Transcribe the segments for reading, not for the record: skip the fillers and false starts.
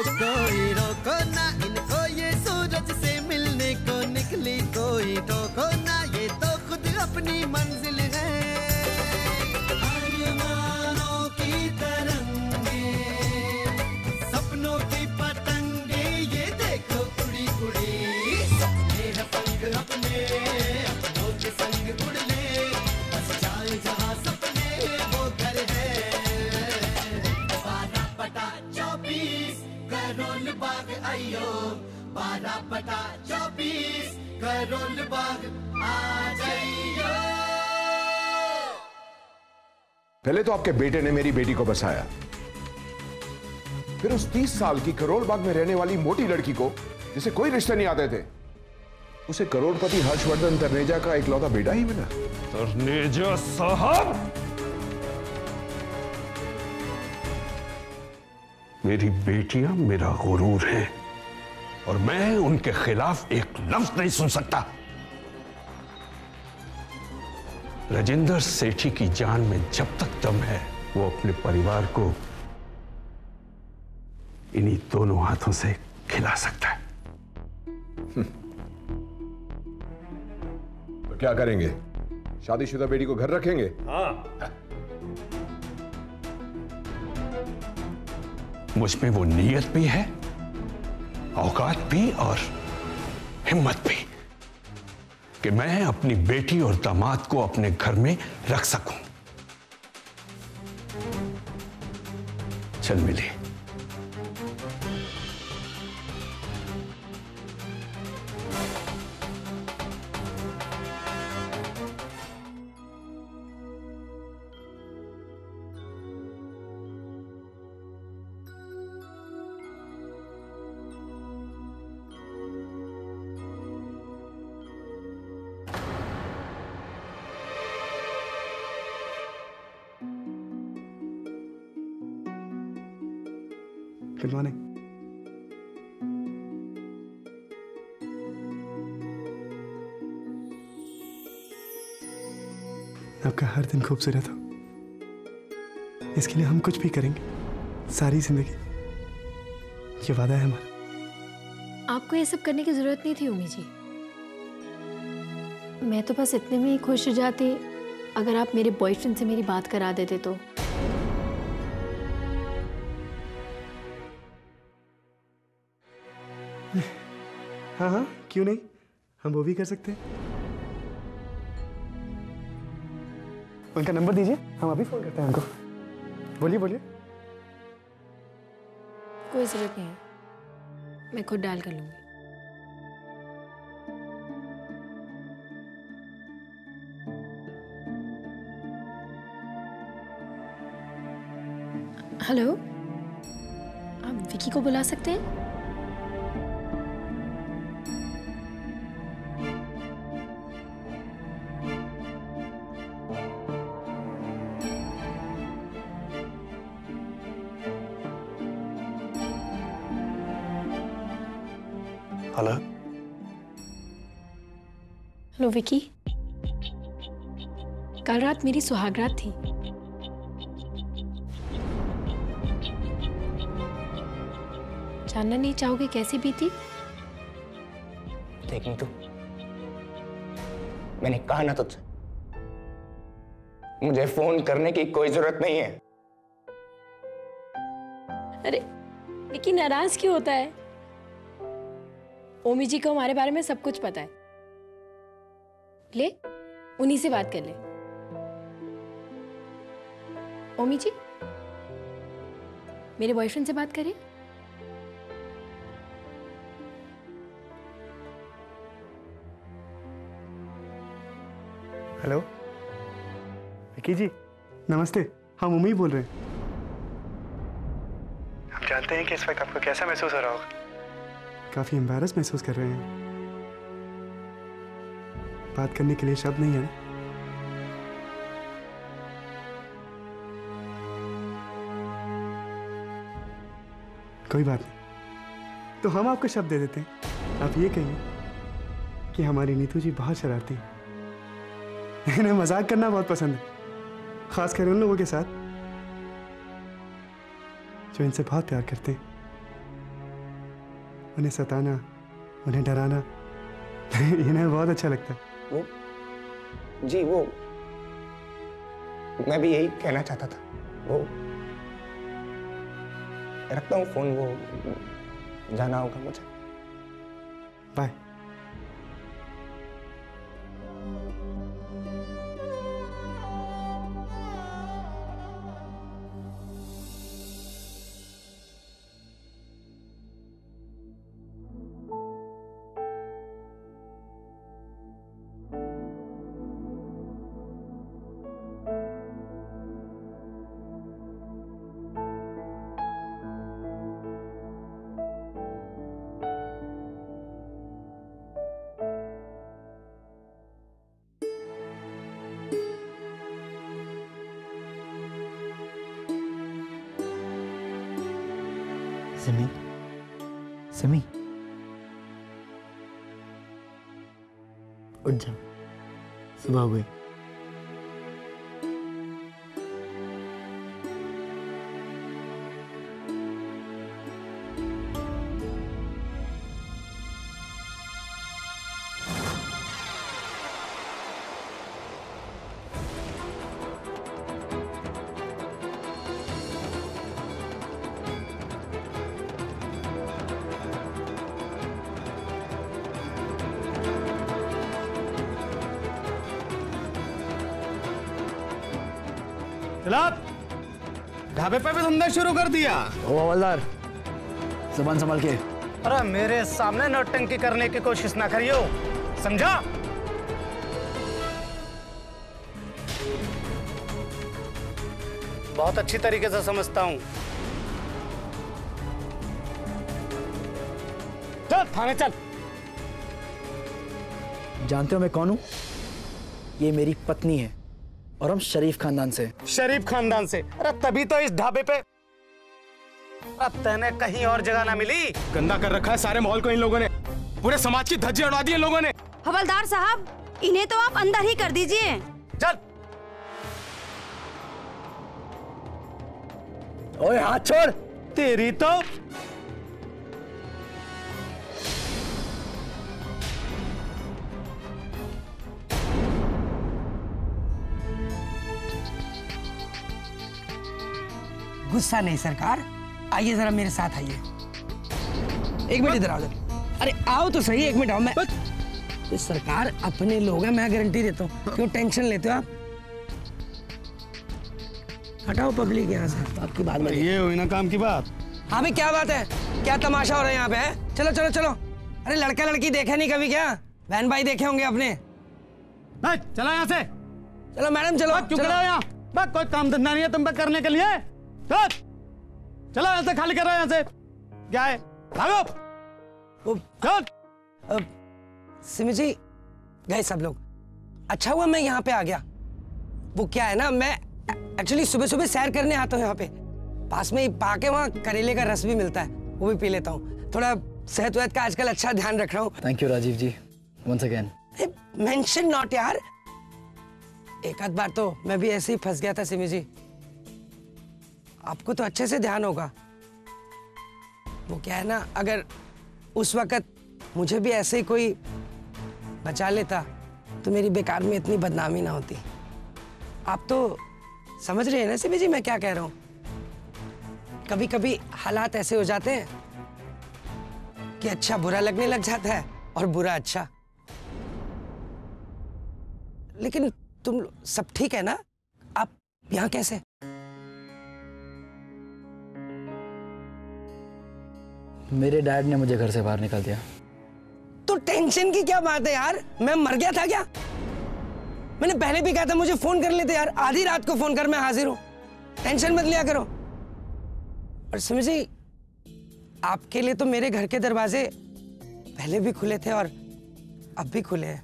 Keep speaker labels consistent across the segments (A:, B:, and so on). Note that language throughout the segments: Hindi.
A: कोई रोको ना इनको, ये सूरज से मिलने को निकली, कोई टोको ना, ये तो खुद अपनी मंजिल है। आसमानों की तरंगे, सपनों की पतंगे, ये देखो उड़ी उड़ी, सपने हैं पंख अपने, अपनों के संग उड़ ले, बस जाए जहां सपने वो घर है। 12 बटा 24 करोल बाग आइयो, 12 बटा 24 करोल बाग आ जाइयो।
B: पहले तो आपके बेटे ने मेरी बेटी को बसाया, फिर उस 30 साल की करोल बाग में रहने वाली मोटी लड़की को, जिसे कोई रिश्ते नहीं आते थे, उसे करोड़पति हर्षवर्धन तनेजा का इकलौता बेटा ही मिला।
C: तनेजा साहब, मेरी बेटियां मेरा गुरूर है और मैं उनके खिलाफ एक लफ्ज नहीं सुन सकता। राजेंद्र सेठी की जान में जब तक दम है, वो अपने परिवार को इन्हीं दोनों हाथों से खिला सकता है।
B: तो क्या करेंगे? शादीशुदा बेटी को घर रखेंगे?
C: हाँ। मुझ में वो नीयत भी है, औकात भी और हिम्मत भी कि मैं अपनी बेटी और दामाद को अपने घर में रख सकूं। चल मिली।
D: Good morning. आपका हर दिन खूबसूरत हो, इसके लिए हम कुछ भी करेंगे, सारी जिंदगी। ये वादा है हमारा।
E: आपको ये सब करने की जरूरत नहीं थी उम्मी जी। मैं तो बस इतने में ही खुश हो जाती अगर आप मेरे बॉयफ्रेंड से मेरी बात करा देते तो।
D: हाँ हाँ, क्यों नहीं, हम वो भी कर सकते हैं। उनका नंबर दीजिए, हम अभी फोन करते हैं उनको। बोलिए बोलिए।
E: कोई जरूरत नहीं है, मैं खुद डायल कर लूंगी। हेलो, आप विकी को बुला सकते हैं?
C: हेलो
E: हेलो विकी, कल रात मेरी सुहागरात थी। जानना नहीं चाहोगे कैसी बीती?
F: देखनी तू, मैंने कहा ना तुझसे, मुझे फोन करने की कोई जरूरत नहीं है।
E: अरे विकी नाराज क्यों होता है? ओमी जी को हमारे बारे में सब कुछ पता है। ले, उन्हीं से बात कर ले। ओमी जी, मेरे बॉयफ्रेंड से बात करिए।
D: हेलो विकी जी, नमस्ते, हम उम्मी बोल रहे हैं। हम जानते हैं कि इस वक्त आपको कैसा महसूस हो रहा होगा। काफी एम्बैरस महसूस कर रहे हैं, बात करने के लिए शब्द नहीं है ना? कोई बात नहीं, तो हम आपको शब्द दे देते हैं। आप ये कहिए कि हमारी नीतू जी बहुत शरारती हैं। इन्हें मजाक करना बहुत पसंद है, खासकर उन लोगों के साथ जो इनसे बहुत प्यार करते हैं। उन्हें सताना, उन्हें डराना इन्हें बहुत अच्छा लगता है।
F: वो जी वो मैं भी यही कहना चाहता था। वो रखता हूँ फोन, वो जाना होगा मुझे।
D: बाय।
A: सिमी, सिमी, उठ जा, सुबह हो गई।
G: ढाबे पे भी धंधा शुरू कर दिया।
A: ओ हवलदार, जुबान संभाल के।
G: अरे मेरे सामने नौटंकी करने की कोशिश ना करियो, समझा? बहुत अच्छी तरीके से समझता हूं। चल थाने चल।
A: जानते हो मैं कौन हूं? ये मेरी पत्नी है और हम शरीफ खानदान से।
G: शरीफ खानदान से? अरे तभी तो इस ढाबे पे अब तने कहीं और जगह ना मिली। गंदा कर रखा है सारे माहौल को इन लोगों ने, पूरे समाज की धज्जी उड़ा दी इन लोगों ने।
H: हवलदार साहब, इन्हें तो आप अंदर ही कर दीजिए।
G: चल।
A: ओए हाथ छोड़।
G: तेरी तो
I: गुस्सा नहीं सरकार, आइए जरा मेरे साथ आइए। एक मिनट इधर आओ। अरे आओ तो सही, एक मिनट आओ। मैं तो सरकार अपने लोग हैं, मैं गारंटी देता हूँ। क्यों टेंशन लेते हो आप? हटाओ पब्लिक यहाँ से, आपकी बात में।
G: ये हुई ना काम की बात।
I: हाँ भाई क्या बात है, क्या तमाशा हो रहा है यहाँ पे है? चलो चलो चलो। अरे लड़का लड़की देखे नहीं कभी क्या? बहन भाई देखे होंगे अपने।
G: चलो यहाँ से।
I: चलो मैडम चलो।
G: चलो यहाँ, बस कोई काम धंधा नहीं है तुम पे करने के लिए। चलो यहाँ से, खाली कर रहा है यहाँ से। क्या है? भागो। चल।
I: सिमी जी गए सब लोग। अच्छा हुआ मैं यहाँ पे आ गया। वो क्या है ना, मैं एक्चुअली सुबह सुबह सैर करने आता हूँ यहाँ पे। पास में ही पार्क है, वहाँ करेले का रस भी मिलता है, वो भी पी लेता हूँ। थोड़ा सेहत वेहत का आजकल अच्छा ध्यान रख रहा हूँ।
A: Thank you Rajeev ji, once again.
I: Mention not यार। एक आध बार तो मैं भी ऐसे ही फंस गया था सिमी जी। आपको तो अच्छे से ध्यान होगा। वो क्या है ना, अगर उस वक्त मुझे भी ऐसे ही कोई बचा लेता तो मेरी बेकार में इतनी बदनामी ना होती। आप तो समझ रहे हैं ना सिमी जी मैं क्या कह रहा हूं? कभी कभी हालात ऐसे हो जाते हैं कि अच्छा बुरा लगने लग जाता है और बुरा अच्छा। लेकिन तुम सब ठीक है ना? आप यहाँ कैसे?
A: मेरे डैड ने मुझे घर से बाहर निकाल दिया।
I: तो टेंशन की क्या बात है यार? मैं मर गया था क्या? मैंने पहले भी कहा था मुझे फोन कर लेते यार, आधी रात को फोन कर, मैं हाजिर हूं। टेंशन मत लिया करो। और समझी, आपके लिए तो मेरे घर के दरवाजे पहले भी खुले थे और अब भी खुले हैं।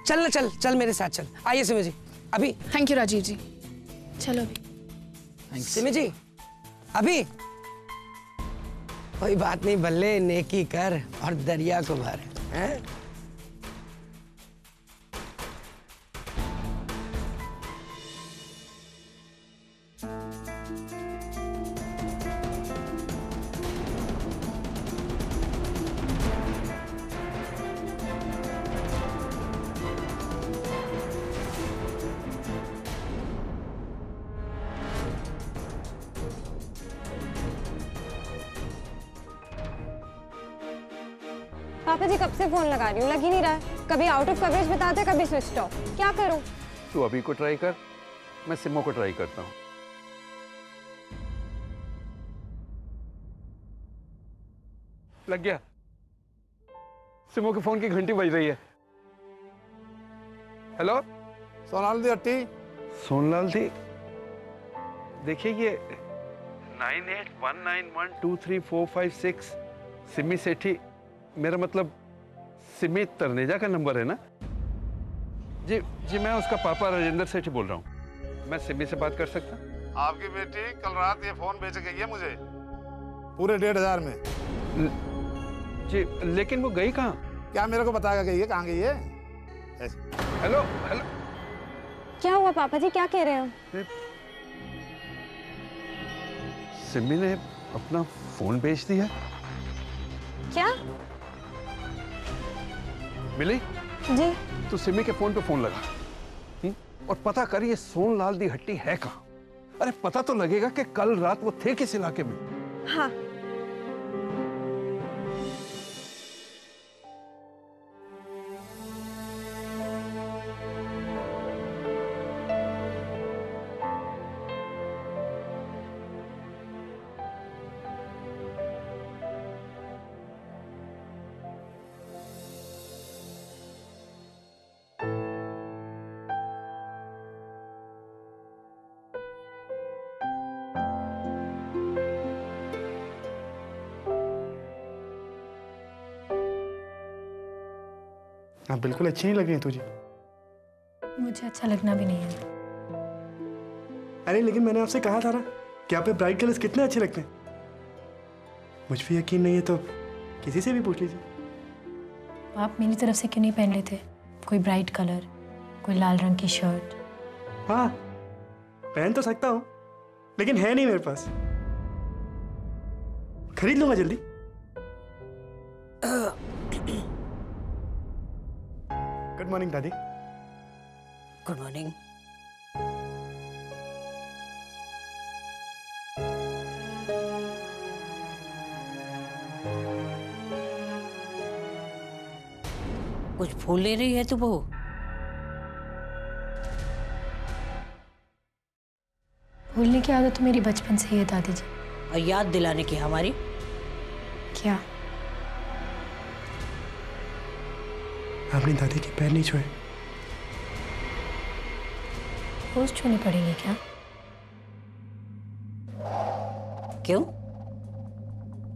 I: चल ना, चल चल मेरे साथ चल। आइए सिमी जी। अभी।
E: थैंक यू राजीव जी। चलो अभी।
I: सिमी जी अभी। कोई बात नहीं बल्ले, नेकी कर और दरिया को भर। हैं?
J: पापा जी कब से फोन लगा रही हूँ, लग ही नहीं रहा है। कभी आउट ऑफ कवरेज बताते, कभी स्विच ऑफ। क्या करूँ?
C: तू अभी को ट्राई कर, मैं सिमो को ट्राई करता हूँ। लग गया। सिमो के फोन की घंटी बज रही है। हेलो,
K: सोनाल दी हट्टी।
C: सोनलाल दी, देखिए ये 9819123456 सिमी सेठी, मेरा मतलब सिमी तरनेजा का नंबर है ना? जी जी, मैं उसका पापा राजेंद्र सेठी बोल रहा हूँ। मैं सिमी से बात कर सकता?
K: आपकी बेटी कल रात ये फोन बेच गई है मुझे, पूरे 1500 में।
C: जी, लेकिन वो गई कहाँ?
K: क्या मेरे को बताएगा गई है, कहाँ गई है?
C: हेलो हेलो,
J: क्या हुआ पापा जी, क्या कह रहे हो?
C: सिमी ने अपना फोन बेच दिया।
J: क्या?
C: मिली
J: जी।
C: तो सिमी के फोन पे फोन लगा और पता कर ये सोनलाल दी हट्टी है कहाँ। अरे पता तो लगेगा कि कल रात वो थे किस इलाके में।
J: हाँ।
D: आप बिल्कुल अच्छी नहीं लग रही हैं तुझे।
E: मुझे अच्छा लगना भी नहीं है।
D: अरे लेकिन मैंने आपसे कहा था ना कि आप पे ब्राइट कलर्स कितने अच्छे लगते हैं। मुझ पे यकीन नहीं है तो किसी से भी पूछ लीजिए।
E: आप मेरी तरफ से क्यों नहीं पहन लेते कोई ब्राइट कलर, कोई लाल रंग की शर्ट?
D: हाँ, पहन तो सकता हूँ लेकिन है नहीं मेरे पास। खरीद लूंगा जल्दी। गुड मॉर्निंग दादी।
I: Good morning. कुछ फूल ले रही है तू बहू?
E: भूलने की आदत तो मेरी बचपन से ही है दादी जी।
I: और याद दिलाने की हमारी?
E: क्या?
D: आपने दादी के पैर नहीं छुए।
E: रोज छूने पड़ेंगे क्या?
I: क्यों?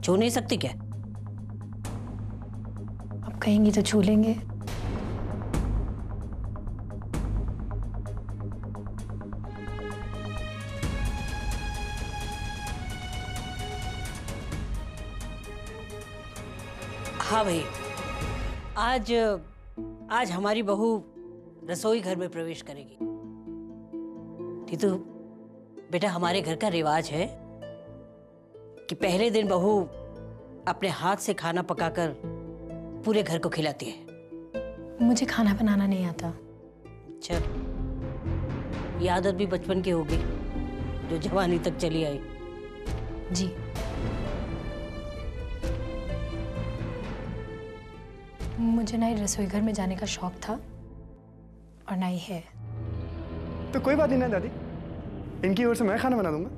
I: छू नहीं सकती क्या?
E: अब कहेंगी तो छू लेंगे।
I: हाँ भाई, आज हमारी बहू रसोई घर में प्रवेश करेगी। तो बेटा, हमारे घर का रिवाज है कि पहले दिन बहू अपने हाथ से खाना पकाकर पूरे घर को खिलाती है।
E: मुझे खाना बनाना नहीं आता।
I: अच्छा, ये आदत भी बचपन की होगी जो जवानी तक चली आई।
E: जी। मुझे ना ही रसोई घर में जाने का शौक था और ना ही है।
D: तो कोई बात नहीं ना दादी, इनकी ओर से मैं खाना बना दूंगा।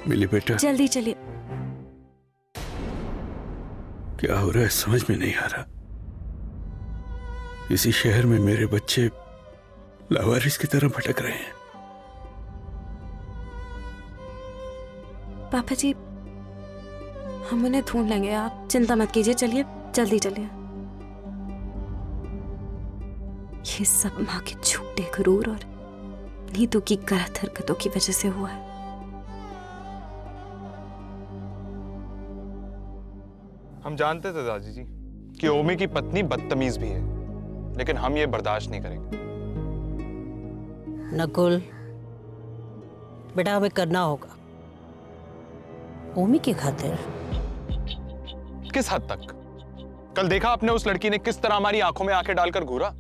C: मिली बेटा,
H: जल्दी चलिए।
C: क्या हो रहा है समझ में नहीं आ रहा। इसी शहर में मेरे बच्चे लावारिस की तरह भटक रहे हैं।
H: पापा जी, हम उन्हें ढूंढ लेंगे, आप चिंता मत कीजिए। चलिए जल्दी चलिए। ये सब माँ के झूठे गुरूर और नीतू की गलत हरकतों की वजह से हुआ है।
G: हम जानते थे दादी जी कि ओमी की पत्नी बदतमीज भी है, लेकिन हम ये बर्दाश्त नहीं करेंगे।
L: नकुल, बेटा हमें करना होगा ओमी की खातिर।
G: किस हद तक? कल देखा आपने उस लड़की ने किस तरह हमारी आंखों में आंखें डालकर घूरा।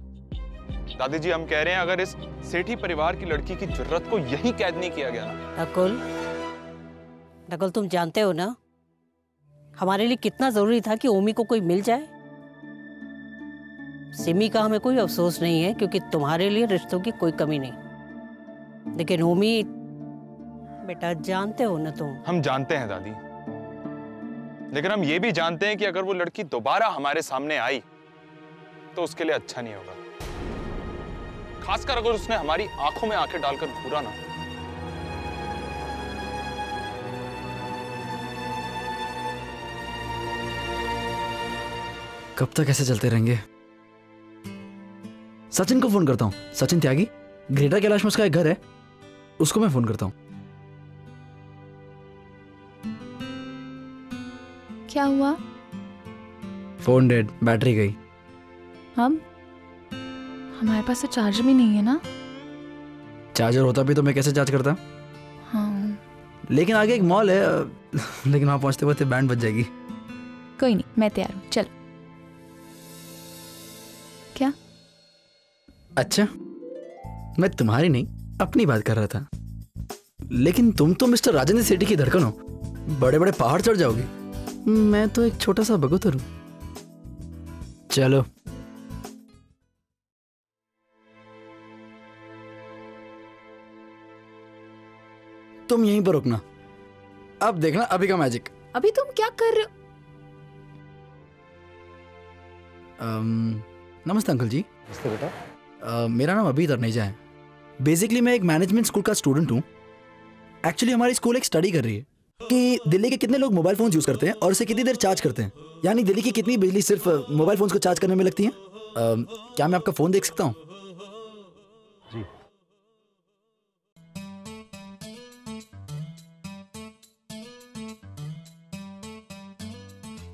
G: दादी जी, हम कह रहे हैं अगर इस सेठी परिवार की लड़की की जुर्रत को यही कैद नहीं किया गया ना।
L: नकुल तुम जानते हो ना हमारे लिए कितना जरूरी था कि ओमी को कोई मिल जाए। सिमी का हमें कोई अफसोस नहीं है क्योंकि तुम्हारे लिए रिश्तों की कोई कमी नहीं, लेकिन ओमी बेटा जानते हो ना तुम।
G: हम जानते हैं दादी, लेकिन हम ये भी जानते हैं कि अगर वो लड़की दोबारा हमारे सामने आई तो उसके लिए अच्छा नहीं होगा, खासकर अगर उसने हमारी आंखों में आंखें डालकर घूरा ना।
M: कब तक ऐसे चलते रहेंगे? सचिन को फोन करता हूं। सचिन त्यागी, ग्रेटर कैलाश में उसका एक घर है, उसको मैं फोन करता हूं।
N: क्या हुआ?
M: फोन डेड, बैटरी गई।
N: हमारे पास तो चार्जर भी नहीं है ना।
M: चार्जर होता भी तो मैं कैसे चार्ज करता?
N: हाँ।
M: लेकिन आगे एक मॉल है, लेकिन वहां पहुंचते पहुंचते बैंड बज जाएगी।
N: कोई नहीं, मैं तैयार हूँ, चल। क्या?
M: अच्छा, मैं तुम्हारी नहीं अपनी बात कर रहा था। लेकिन तुम तो मिस्टर राजेंद्र सेठी की धड़कन हो, बड़े बड़े पहाड़ चढ़ जाओगे। मैं तो एक छोटा सा बगुतर हूं। चलो। तुम यहीं पर रुकना, अब देखना अभी का मैजिक।
N: अभी तुम क्या कर रहे हो?
M: नमस्ते अंकल जी।
F: नमस्ते बेटा।
M: मेरा नाम अभी तनेजा है। बेसिकली मैं एक मैनेजमेंट स्कूल का स्टूडेंट हूँ। एक्चुअली हमारी स्कूल एक स्टडी कर रही है कि दिल्ली के कितने लोग मोबाइल फोन यूज करते हैं और उसे कितनी देर चार्ज करते हैं, यानी दिल्ली की कितनी बिजली सिर्फ मोबाइल फोन को चार्ज करने में लगती है। क्या मैं आपका फोन देख सकता हूँ?
F: जी।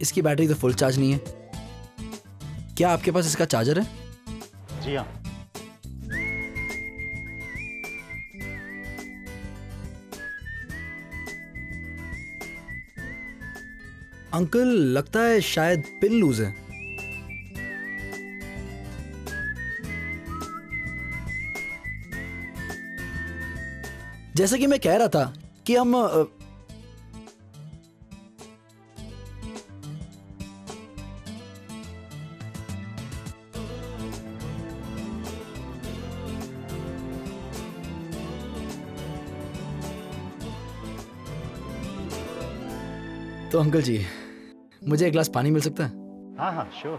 M: इसकी बैटरी तो फुल चार्ज नहीं है। क्या आपके पास इसका चार्जर है?
F: जी हाँ।
M: अंकल लगता है शायद पिन लूज है। जैसा कि मैं कह रहा था कि हम तो अंकल जी मुझे एक गिलास पानी मिल सकता है?
F: हाँ हाँ sure.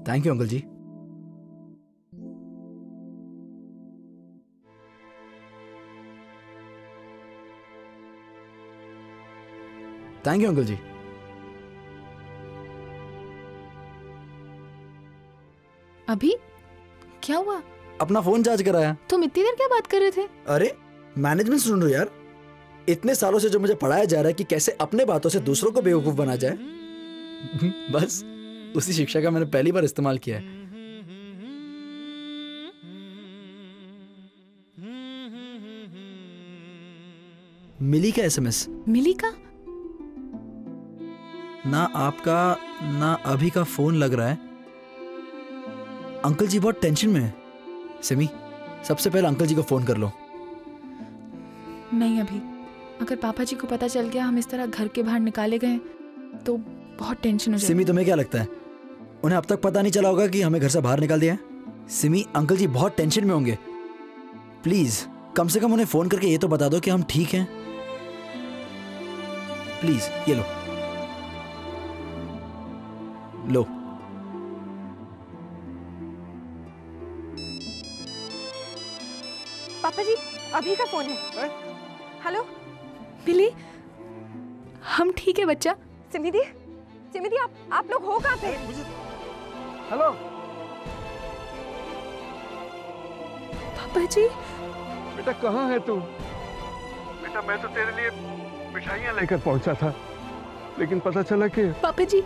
M: Thank you uncle ji. Thank you uncle ji.
N: अभी क्या हुआ?
M: अपना फोन चार्ज कराया।
N: तुम इतनी देर क्या बात कर रहे थे?
M: अरे मैनेजमेंट स्टूडेंट हो यार, इतने सालों से जो मुझे पढ़ाया जा रहा है कि कैसे अपने बातों से दूसरों को बेवकूफ बना जाए, बस उसी शिक्षा का मैंने पहली बार इस्तेमाल किया है। मिली का एसएमएस।
N: मिली का?
M: ना आपका ना अभी का फोन लग रहा है। अंकल जी बहुत टेंशन में है। सिमी, सबसे पहले अंकल जी को फोन कर लो।
N: नहीं अभी, अगर पापा जी को पता चल गया हम इस तरह घर के बाहर निकाले गए तो बहुत टेंशन हो जाएगी।
M: सिमी तुम्हें क्या लगता है उन्हें अब तक पता नहीं चला होगा कि हमें घर से बाहर निकाल दिया है? सिमी, अंकल जी बहुत टेंशन में होंगे। प्लीज कम से कम उन्हें फोन करके ये तो बता दो कि हम ठीक हैं। प्लीज ये लो लो।
J: पापा जी अभी का फोन है। हेलो
N: मिली, हम ठीक है बच्चा।
J: सिमी दी आप लोग हो कहाँ पे?
C: हेलो
N: पापा जी।
C: बेटा कहाँ है तू? बेटा मैं तो तेरे लिए मिठाइयाँ लेकर पहुंचा था, लेकिन पता चला कि
N: पापा जी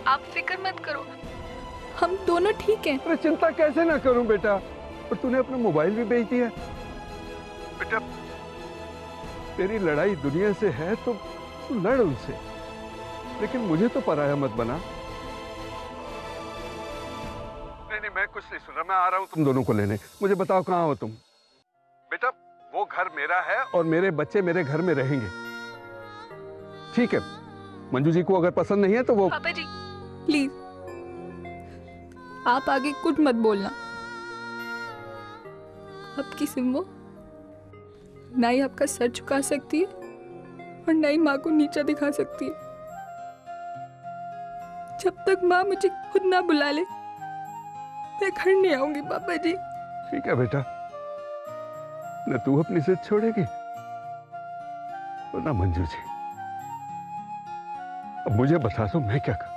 N: आप फिक्र मत करो, हम दोनों ठीक हैं।
C: अरे चिंता कैसे ना करूं बेटा, और तूने अपना मोबाइल भी बेच दिया। बेटा तेरी लड़ाई दुनिया से है तो तू लड़ उनसे, लेकिन मुझे तो पराया मत बना। नहीं, मैं कुछ नहीं सुन रहा, मैं आ रहा हूं तुम दोनों को लेने। मुझे बताओ कहाँ हो तुम? बेटा वो घर मेरा है और मेरे बच्चे मेरे घर में रहेंगे, ठीक है? मंजू जी को अगर पसंद नहीं है तो वो।
N: पापा जी प्लीज आप आगे कुछ मत बोलना। आपकी सिम्बो ना ही आपका सर झुका सकती है और ना ही माँ को नीचा दिखा सकती है। जब तक माँ मुझे खुद ना बुला ले मैं घर नहीं आऊंगी पापा जी।
C: ठीक है बेटा, न तू अपनी जिद छोड़ेगी और ना मंजू जी। अब मुझे बता दो मैं क्या करूं?